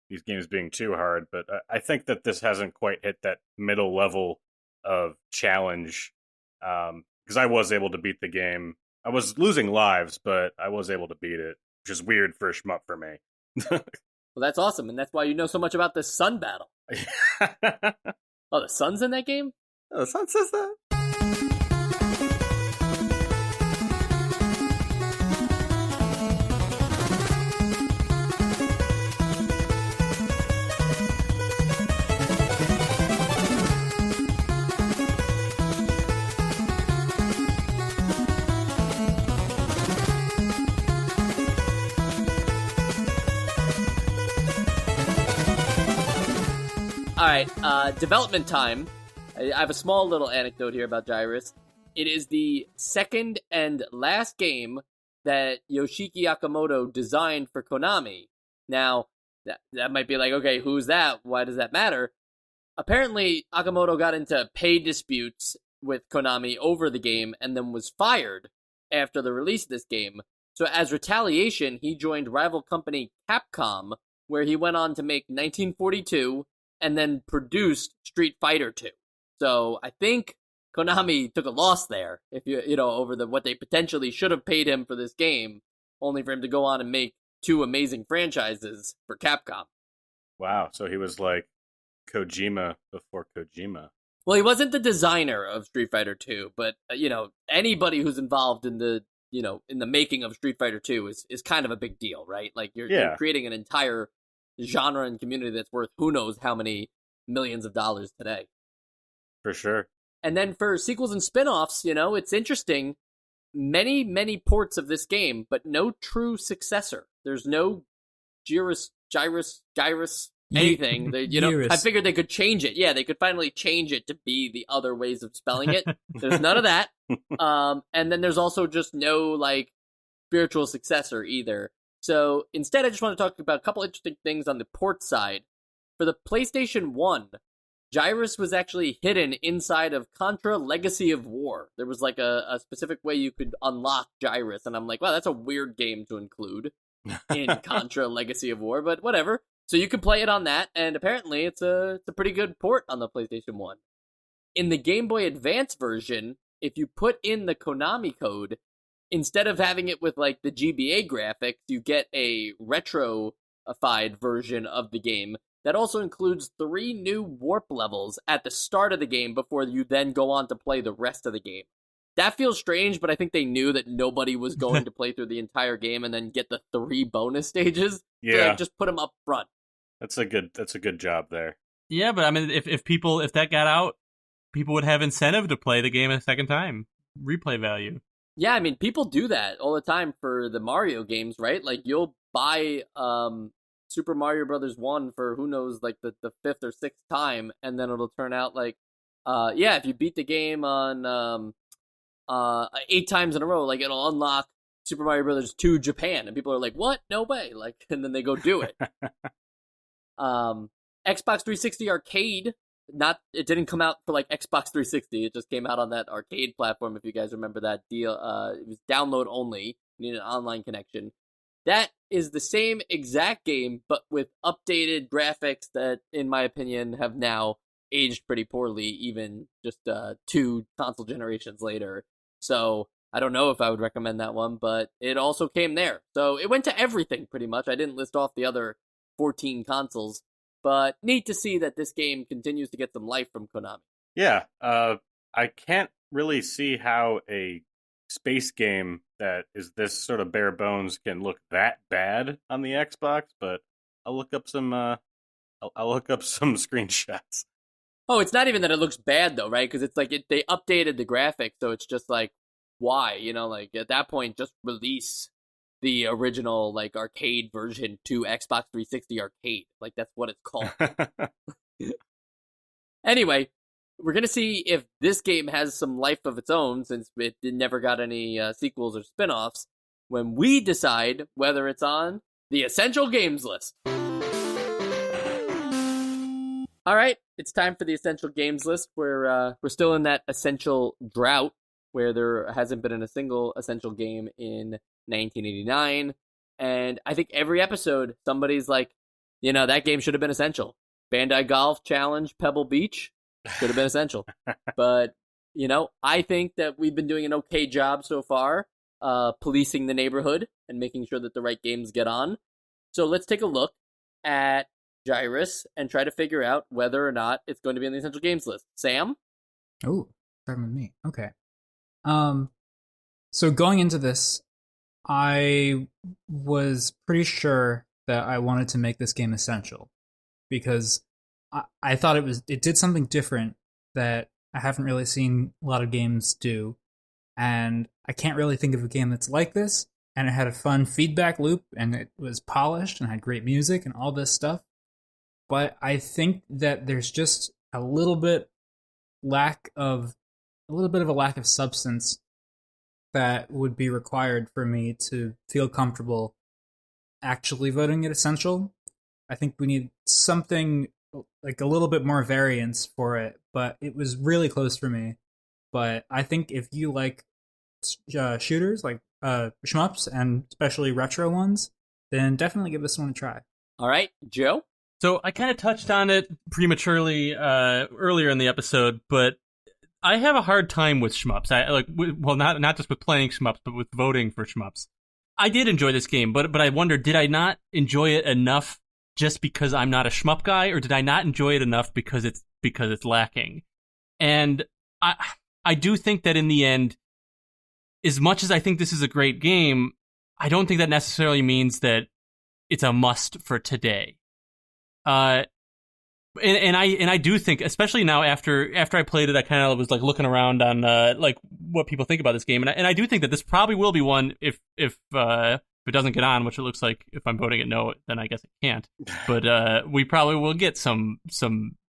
these games being too hard, but I think that this hasn't quite hit that middle level of challenge. Because I was able to beat the game. I was losing lives, but I was able to beat it, which is weird for a shmup for me. Well, that's awesome, and that's why you know so much about the sun battle. Oh, the sun's in that game? Oh, the sun says that? All right, development time. I have a small little anecdote here about Gyruss. It is the second and last game that Yoshiki Akamoto designed for Konami. Now, that might be like, okay, who's that? Why does that matter? Apparently, Akamoto got into pay disputes with Konami over the game and then was fired after the release of this game. So as retaliation, he joined rival company Capcom, where he went on to make 1942 and then produced Street Fighter 2. So I think Konami took a loss there, if you know, over what they potentially should have paid him for this game, only for him to go on and make two amazing franchises for Capcom. Wow, so he was like Kojima before Kojima. Well, he wasn't the designer of Street Fighter 2, but anybody who's involved in the making of Street Fighter 2 is kind of a big deal, right? Like you're creating an entire genre and community that's worth who knows how many millions of dollars today. For sure. And then for sequels and spin-offs, it's interesting. Many ports of this game, but no true successor. There's no Gyruss, anything. I figured they could change it. Yeah, they could finally change it to be the other ways of spelling it. There's none of that. And then there's also just no spiritual successor either. So instead, I just want to talk about a couple interesting things on the port side. For the PlayStation 1, Gyruss was actually hidden inside of Contra Legacy of War. There was a specific way you could unlock Gyruss, and I'm like, wow, that's a weird game to include in Contra Legacy of War, but whatever. So you can play it on that, and apparently it's a pretty good port on the PlayStation 1. In the Game Boy Advance version, if you put in the Konami code, instead of having it with the GBA graphics, you get a retrofied version of the game that also includes 3 new warp levels at the start of the game before you then go on to play the rest of the game. That feels strange, but I think they knew that nobody was going to play through the entire game and then get the 3 bonus stages. Yeah, so just put them up front. That's a good job there. Yeah, but I mean, if that got out, people would have incentive to play the game a second time. Replay value. Yeah, I mean, people do that all the time for the Mario games, right? You'll buy Super Mario Brothers 1 for who knows, the 5th or 6th time, and then it'll turn out if you beat the game on 8 times in a row, it'll unlock Super Mario Brothers 2 Japan, and people are like, what? No way! And then they go do it. Xbox 360 Arcade, it didn't come out for Xbox 360. It just came out on that arcade platform. If you guys remember that deal, it was download only. You need an online connection. That is the same exact game, but with updated graphics that, in my opinion, have now aged pretty poorly, even just 2 console generations later. So I don't know if I would recommend that one, but it also came there. So it went to everything pretty much. I didn't list off the other 14 consoles, but neat to see that this game continues to get some life from Konami. Yeah, I can't really see how a space game that is this sort of bare bones can look that bad on the Xbox, but I'll look up some screenshots. Oh, it's not even that it looks bad though, right? Because it's they updated the graphics, so it's just why, at that point, just release the original arcade version to Xbox 360 Arcade. That's what it's called. Anyway, we're gonna see if this game has some life of its own, since it never got any sequels or spin-offs, when we decide whether it's on the Essential Games list. All right, it's time for the Essential Games list. We're still in that essential drought where there hasn't been a single essential game in 1989. And I think every episode, somebody's like, that game should have been essential. Bandai Golf Challenge, Pebble Beach, should have been essential. But, I think that we've been doing an okay job so far, policing the neighborhood and making sure that the right games get on. So let's take a look at Gyruss and try to figure out whether or not it's going to be on the essential games list. Sam? Oh, starting with me. Okay. So going into this, I was pretty sure that I wanted to make this game essential because I thought it did something different that I haven't really seen a lot of games do, and I can't really think of a game that's like this. And it had a fun feedback loop, and it was polished and had great music and all this stuff. But I think that there's just a little bit of a lack of substance that would be required for me to feel comfortable actually voting it essential. I think we need something like a little bit more variance for it, but it was really close for me. But I think if you like shooters, like shmups, and especially retro ones, then definitely give this one a try. All right, Joe? So I kind of touched on it prematurely earlier in the episode, but I have a hard time with shmups. Not just with playing shmups, but with voting for shmups. I did enjoy this game, but I wonder, did I not enjoy it enough just because I'm not a shmup guy, or did I not enjoy it enough because it's lacking? And I do think that in the end, as much as I think this is a great game, I don't think that necessarily means that it's a must for today. And I do think, especially now after I played it, I kind of was like looking around on like what people think about this game, and I do think that this probably will be one if it doesn't get on, which it looks like if I'm voting it no, then I guess it can't. But we probably will get some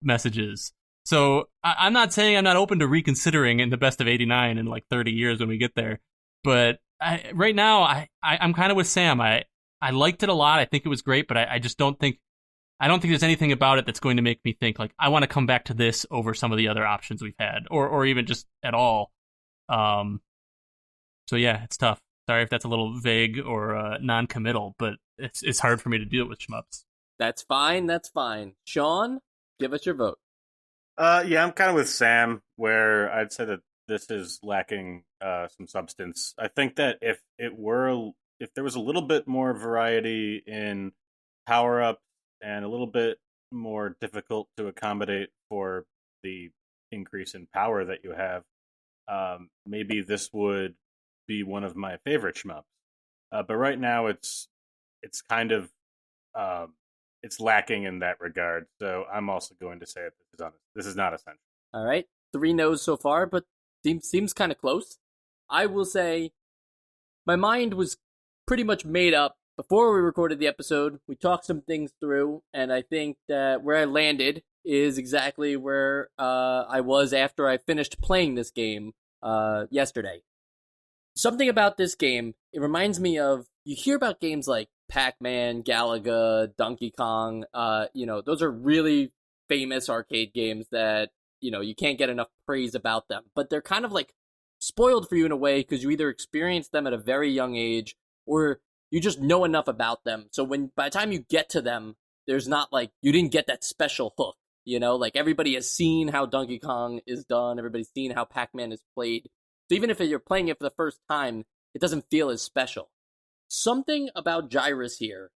messages. So I'm not saying I'm not open to reconsidering in the best of 89 in like 30 years when we get there. But right now, I'm kind of with Sam. I liked it a lot. I think it was great, but I just don't think there's anything about it that's going to make me think like I want to come back to this over some of the other options we've had, or even just at all. So yeah, it's tough. Sorry if that's a little vague or non-committal, but it's hard for me to do it with shmups. That's fine. Sean, give us your vote. Yeah, I'm kind of with Sam, where I'd say that this is lacking some substance. I think that if there was a little bit more variety in power-ups and a little bit more difficult to accommodate for the increase in power that you have, maybe this would be one of my favorite shmups. But right now, it's kind of it's lacking in that regard. So I'm also going to say this is not essential. All right, 3 no's so far, but seems kind of close. I will say my mind was pretty much made up before we recorded the episode. We talked some things through, and I think that where I landed is exactly where I was after I finished playing this game yesterday. Something about this game, it reminds me of, you hear about games like Pac-Man, Galaga, Donkey Kong, those are really famous arcade games that, you can't get enough praise about them. But they're kind of like spoiled for you in a way because you either experienced them at a very young age or you just know enough about them. So by the time you get to them, there's not like, you didn't get that special hook, like everybody has seen how Donkey Kong is done. Everybody's seen how Pac-Man is played. So even if you're playing it for the first time, it doesn't feel as special. Something about Gyruss here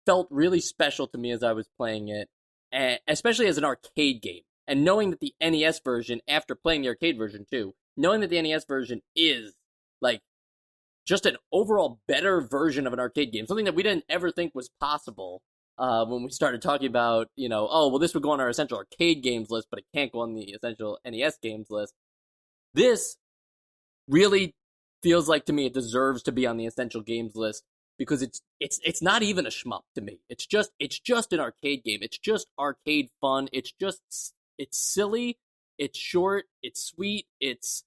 felt really special to me as I was playing it, and especially as an arcade game. And knowing that the NES version, after playing the arcade version too, knowing that the NES version is like just an overall better version of an arcade game, something that we didn't ever think was possible when we started talking about, this would go on our essential arcade games list, but it can't go on the essential NES games list. This really feels like to me it deserves to be on the essential games list because it's not even a shmup to me. It's just an arcade game. It's just arcade fun. It's silly. It's short. It's sweet. It's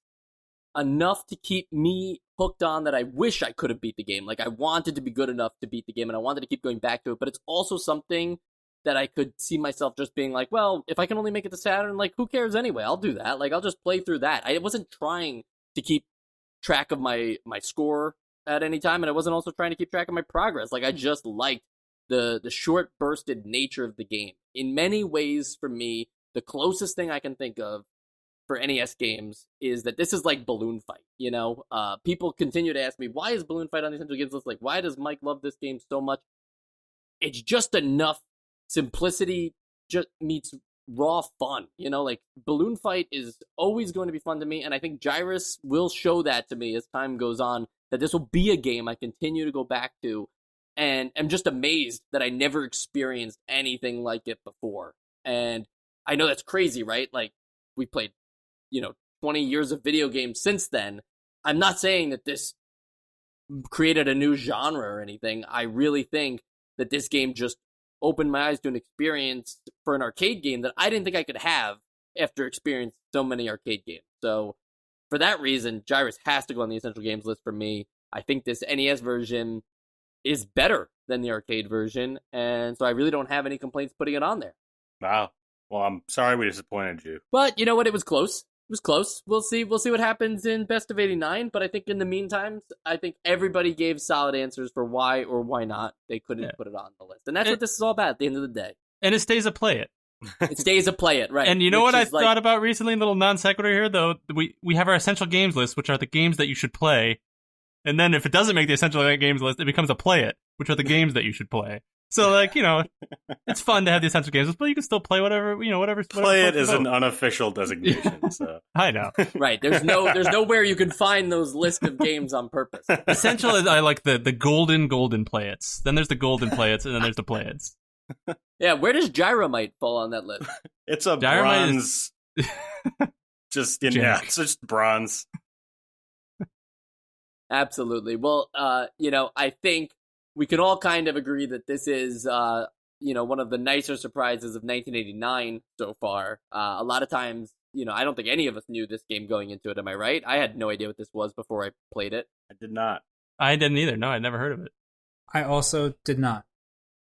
enough to keep me hooked on that I wish I could have beat the game. Like I wanted to be good enough to beat the game and I wanted to keep going back to it, but it's also something that I could see myself just being like, well, if I can only make it to Saturn, like who cares anyway? I'll do that. Like I'll just play through that. I wasn't trying to keep track of my score at any time, and I wasn't also trying to keep track of my progress. Like, I just liked the short bursted nature of the game. In many ways, for me, the closest thing I can think of for NES games is that this is like Balloon Fight, you know? People continue to ask me, why is Balloon Fight on the Essential Games list? Like, why does Mike love this game so much? It's just enough simplicity just meets raw fun, you know? Like, Balloon Fight is always going to be fun to me, and I think Gyruss will show that to me as time goes on, that this will be a game I continue to go back to, and I'm just amazed that I never experienced anything like it before. And I know that's crazy, right? Like, we played 20 years of video games since then. I'm not saying that this created a new genre or anything. I really think that this game just opened my eyes to an experience for an arcade game that I didn't think I could have after experiencing so many arcade games. So for that reason, Gyruss has to go on the Essential Games list for me. I think this NES version is better than the arcade version, and so I really don't have any complaints putting it on there. Wow. Well, I'm sorry we disappointed you. But you know what? It was close. It was close. We'll see what happens in Best of 89, but I think in the meantime, I think everybody gave solid answers for why or why not they couldn't put it on the list. And that's what this is all about at the end of the day. And it stays a play it. It stays a play it, right. And you know what I thought about recently, a little non sequitur here, though? We have our Essential Games list, which are the games that you should play. And then if it doesn't make the Essential Games list, it becomes a play it, which are the games that you should play. So, like, it's fun to have the Essential Games list, but you can still play whatever. Play it is an unofficial designation. So I know. Right. There's nowhere you can find those list of games on purpose. Essential is, I like the golden play it's. Then there's the golden play it's, and then there's the play it's. Yeah, where does Gyromite fall on that list? It's a bronze. Just it's just bronze. Absolutely. Well, I think we can all kind of agree that this is, one of the nicer surprises of 1989 so far. A lot of times, I don't think any of us knew this game going into it. Am I right? I had no idea what this was before I played it. I did not. I didn't either. No, I'd never heard of it. I also did not.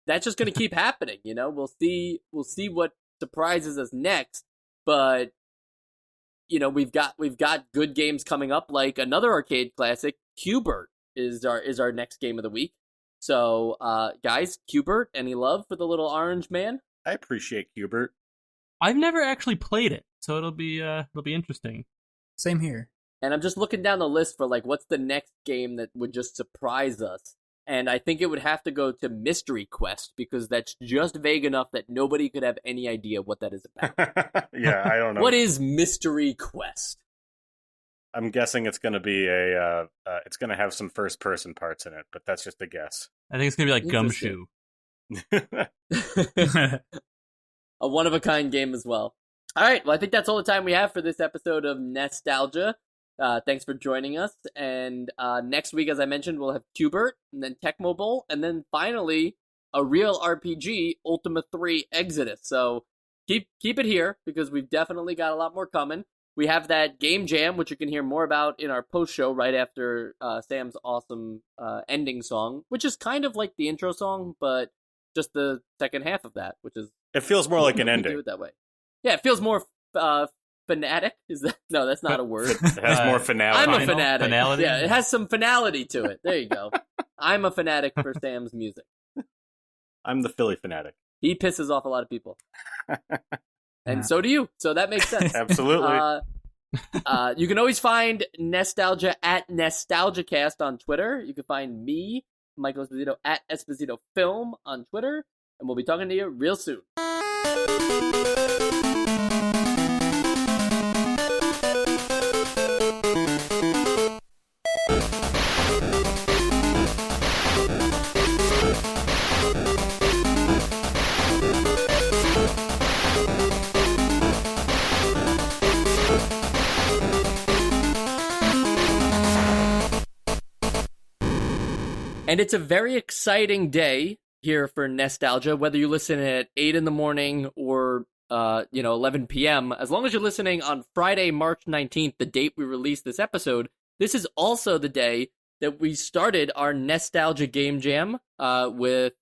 That's just going to keep happening. We'll see what surprises us next. But we've got good games coming up, like another arcade classic, Q*bert is our next game of the week. So, guys, Q*bert, any love for the little orange man? I appreciate Q*bert. I've never actually played it, so it'll be interesting. Same here. And I'm just looking down the list for like what's the next game that would just surprise us. And I think it would have to go to Mystery Quest, because that's just vague enough that nobody could have any idea what that is about. Yeah, I don't know. What is Mystery Quest? I'm guessing it's going to be it's going to have some first-person parts in it, but that's just a guess. I think it's going to be like Gumshoe. A one-of-a-kind game as well. All right, well, I think that's all the time we have for this episode of Nostalgia. Thanks for joining us, and next week, as I mentioned, we'll have Q*bert, and then Tecmo Bowl, and then finally, a real RPG, Ultima 3 Exodus. So keep it here, because we've definitely got a lot more coming. We have that game jam, which you can hear more about in our post-show right after Sam's awesome ending song, which is kind of like the intro song, but just the second half of that, which is... It feels more like an ending. Do it that way. Yeah, it feels more... fanatic? Is that no? That's not a word. It has more finality. I'm a fanatic. Finality? Yeah, it has some finality to it. There you go. I'm a fanatic for Sam's music. I'm the Philly fanatic. He pisses off a lot of people, and so do you. So that makes sense. Absolutely. You can always find Nostalgia at NostalgiaCast on Twitter. You can find me, Michael Esposito, at Esposito Film on Twitter, and we'll be talking to you real soon. And it's a very exciting day here for Nostalgia, whether you listen at 8 in the morning or, 11 p.m. As long as you're listening on Friday, March 19th, the date we released this episode, this is also the day that we started our Nostalgia Game Jam with,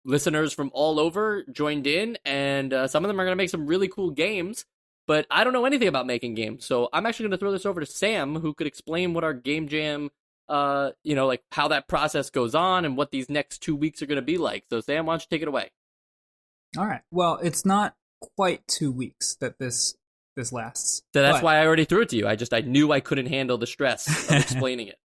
listeners from all over joined in, and some of them are going to make some really cool games, but I don't know anything about making games, so I'm actually going to throw this over to Sam, who could explain what our Game Jam like how that process goes on and what these next 2 weeks are going to be like. So Sam, why don't you take it away? All right. Well, it's not quite 2 weeks that this lasts. So that's why I already threw it to you. I knew I couldn't handle the stress of explaining it.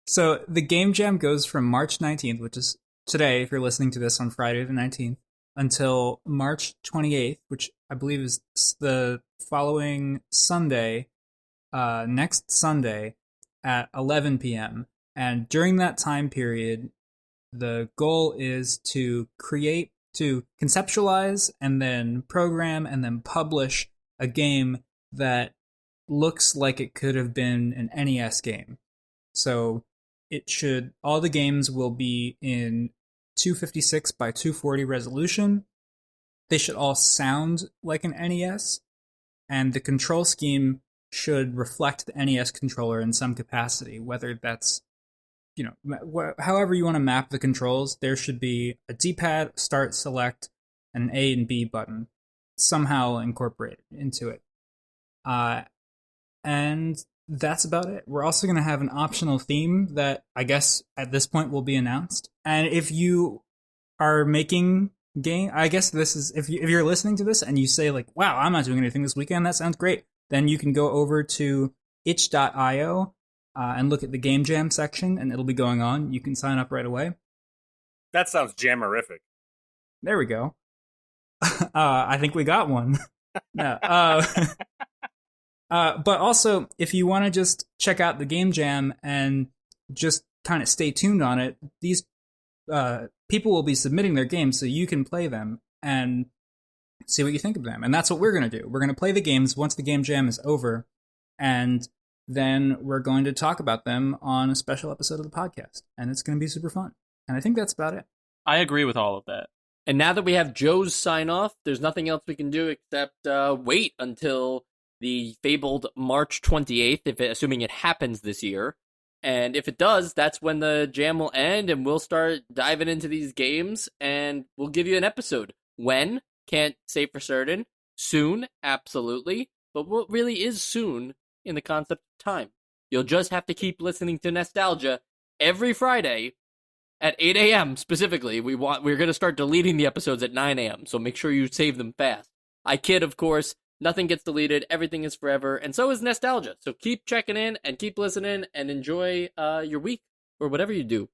So the Game Jam goes from March 19th, which is today, if you're listening to this on Friday the 19th, until March 28th, which I believe is the following Sunday, next Sunday at 11 p.m. And during that time period, the goal is to conceptualize and then program and then publish a game that looks like it could have been an NES game. So all the games will be in 256 by 240 resolution. They should all sound like an NES, and the control scheme should reflect the NES controller in some capacity, whether that's, however you want to map the controls. There should be a D-pad, start, select, and an A and B button somehow incorporated into it. And that's about it. We're also going to have an optional theme that I guess at this point will be announced. And if you are making game, I guess this is, if you're listening to this and you say like, wow, I'm not doing anything this weekend, that sounds great. Then you can go over to itch.io and look at the Game Jam section, and it'll be going on. You can sign up right away. That sounds jammerific. There we go. I think we got one. No. But also, if you want to just check out the Game Jam and just kind of stay tuned on it, these people will be submitting their games so you can play them and see what you think of them. And that's what we're going to do. We're going to play the games once the Game Jam is over, and then we're going to talk about them on a special episode of the podcast. And it's going to be super fun. And I think that's about it. I agree with all of that. And now that we have Joe's sign off, there's nothing else we can do except wait until the fabled March 28th, assuming it happens this year. And if it does, that's when the jam will end, and we'll start diving into these games, and we'll give you an episode. When? Can't say for certain. Soon? Absolutely. But what really is soon in the concept of time? You'll just have to keep listening to Nostalgia every Friday at 8 a.m. specifically. We're going to start deleting the episodes at 9 a.m., so make sure you save them fast. I kid, of course. Nothing gets deleted. Everything is forever. And so is Nostalgia. So keep checking in and keep listening and enjoy your week or whatever you do.